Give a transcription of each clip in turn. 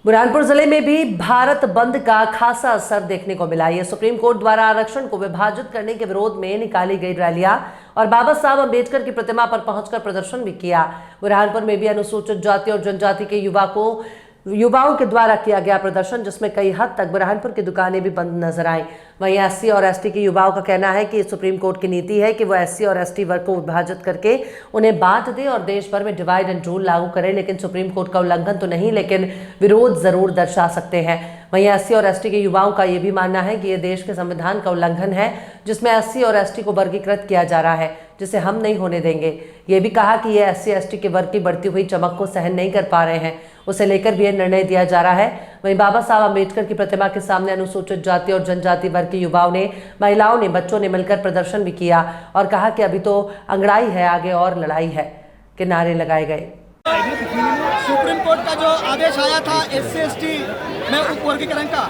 बुरहानपुर जिले में भी भारत बंद का खासा असर देखने को मिला। ये सुप्रीम कोर्ट द्वारा आरक्षण को विभाजित करने के विरोध में निकाली गई रैलियां और बाबा साहब अंबेडकर की प्रतिमा पर पहुंचकर प्रदर्शन भी किया। बुरहानपुर में भी अनुसूचित जाति और जनजाति के युवाओं के द्वारा किया गया प्रदर्शन, जिसमें कई हद तक बुरहानपुर की दुकानें भी बंद नजर आई। वहीं एससी और एसटी के युवाओं का कहना है कि सुप्रीम कोर्ट की नीति है कि वो एससी और एसटी वर्ग को विभाजित करके उन्हें बांट दे और देश भर में डिवाइड एंड रूल लागू करे, लेकिन सुप्रीम कोर्ट का उल्लंघन तो नहीं, लेकिन विरोध जरूर दर्शा सकते हैं। वहीं एससी और एसटी के युवाओं का यह भी मानना है कि यह देश के संविधान का उल्लंघन है, जिसमें एससी और एसटी को वर्गीकृत किया जा रहा है, जिसे हम नहीं होने देंगे। ये भी कहा कि ये एससी एसटी के वर्ग की बढ़ती हुई चमक को सहन नहीं कर पा रहे हैं, उसे लेकर भी यह निर्णय दिया जा रहा है। वहीं बाबा साहब अंबेडकर की प्रतिमा के सामने अनुसूचित जाति और जनजाति वर्ग के युवाओं ने, महिलाओं ने, बच्चों ने मिलकर प्रदर्शन भी किया और कहा कि अभी तो अंगड़ाई है, आगे और लड़ाई है के नारे लगाए गए। सुप्रीम कोर्ट का जो आदेश आया था एससी एसटी में उपवर्गीकरण का,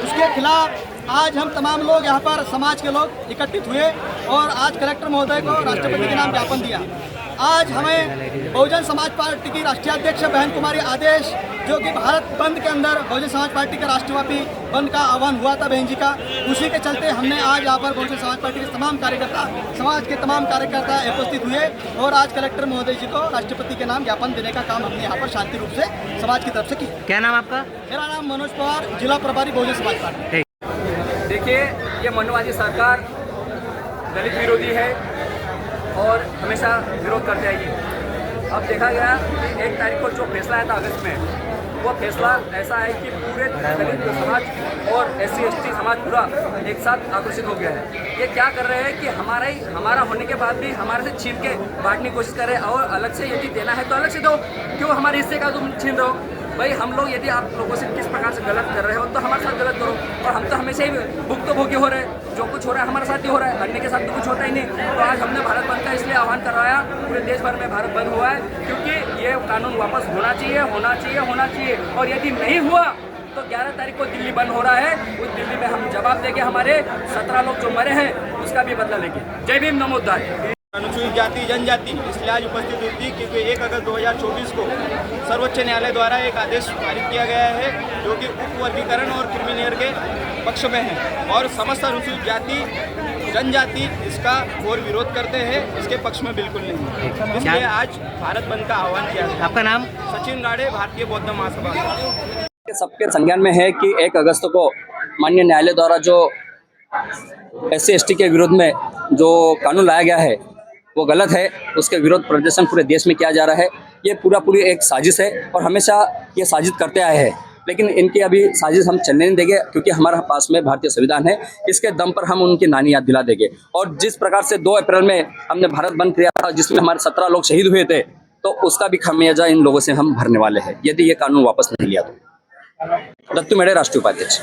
उसके खिलाफ आज हम तमाम लोग यहाँ पर समाज के लोग इकट्ठित हुए और आज कलेक्टर महोदय को राष्ट्रपति के नाम ज्ञापन दिया। आज हमें बहुजन समाज पार्टी की राष्ट्रीय अध्यक्ष बहन कुमारी आदेश, जो कि भारत बंद के अंदर बहुजन समाज पार्टी का राष्ट्रव्यापी बंद का आह्वान हुआ था बहन जी का, उसी के चलते हमने आज यहाँ पर बहुजन समाज पार्टी के तमाम कार्यकर्ता, समाज के तमाम कार्यकर्ता उपस्थित हुए और आज कलेक्टर महोदय जी को राष्ट्रपति के नाम ज्ञापन देने का काम हमने यहाँ पर शांति रूप से समाज की तरफ से किया। क्या नाम आपका? मेरा नाम मनोज पवार, जिला प्रभारी बहुजन समाज पार्टी। देखिए, ये मनवादी सरकार दलित विरोधी है और हमेशा विरोध करते आएगी। अब देखा गया कि 1 तारीख को जो फैसला आया था अगस्त में, वो फैसला ऐसा है कि पूरे दलित समाज और एससी एसटी समाज पूरा एक साथ आक्रोशित हो गया है। ये क्या कर रहे हैं कि हमारा होने के बाद भी हमारे से छीन के बांटने की कोशिश कर रहे हैं और अलग से यदि देना है तो अलग से दो, क्यों हमारे हिस्से का तुम छीन रहे हो? भाई हम लोग यदि आप लोगों से किस प्रकार से गलत कर रहे हो तो हमारे साथ गलत करो, और हम तो हमेशा ही भुक्तभोगी हो रहे हैं। जो कुछ हो रहा है हमारे साथ ही हो रहा है, अन्य के साथ तो कुछ होता ही नहीं। तो आज हमने भारत बंद का इसलिए आह्वान करवाया, पूरे देश भर में भारत बंद हुआ है, क्योंकि ये कानून वापस होना चाहिए, होना चाहिए, होना चाहिए। और यदि नहीं हुआ तो 11 तारीख को दिल्ली बंद हो रहा है, उस दिल्ली में हम जवाब देंगे, हमारे 17 लोग जो मरे हैं उसका भी बदला लेंगे। जय भीम, नमो बुद्धाय। अनुसूचित जाति जनजाति इसलिए आज उपस्थित हुई थी क्योंकि 1 अगस्त 2024 को सर्वोच्च न्यायालय द्वारा एक आदेश पारित किया गया है, जो कि उपवर्गीकरण और क्रिमिलेयर के पक्ष में है, और समस्त अनुसूचित जाति जनजाति इसका घोर विरोध करते हैं, इसके पक्ष में बिल्कुल नहीं। इसलिए आज भारत बंद का आह्वान किया है। आपका नाम? सचिन राडे, भारतीय बौद्ध महासभा। सबके संज्ञान में है कि 1 अगस्त को माननीय न्यायालय द्वारा जो एससी एसटी के विरोध में जो कानून लाया गया है वो गलत है, उसके विरोध प्रदर्शन पूरे देश में किया जा रहा है। ये पूरी एक साजिश है और हमेशा ये साजिश करते आए हैं, लेकिन इनकी अभी साजिश हम चलने नहीं देंगे, क्योंकि हमारे पास में भारतीय संविधान है, इसके दम पर हम उनकी नानी याद दिला देंगे। और जिस प्रकार से 2 अप्रैल में हमने भारत बंद किया था, जिसमें हमारे 17 लोग शहीद हुए थे, तो उसका भी खामियाजा इन लोगों से हम भरने वाले हैं यदि ये कानून वापस नहीं लिया तो। दत्तू मेढ़े, राष्ट्रीय उपाध्यक्ष।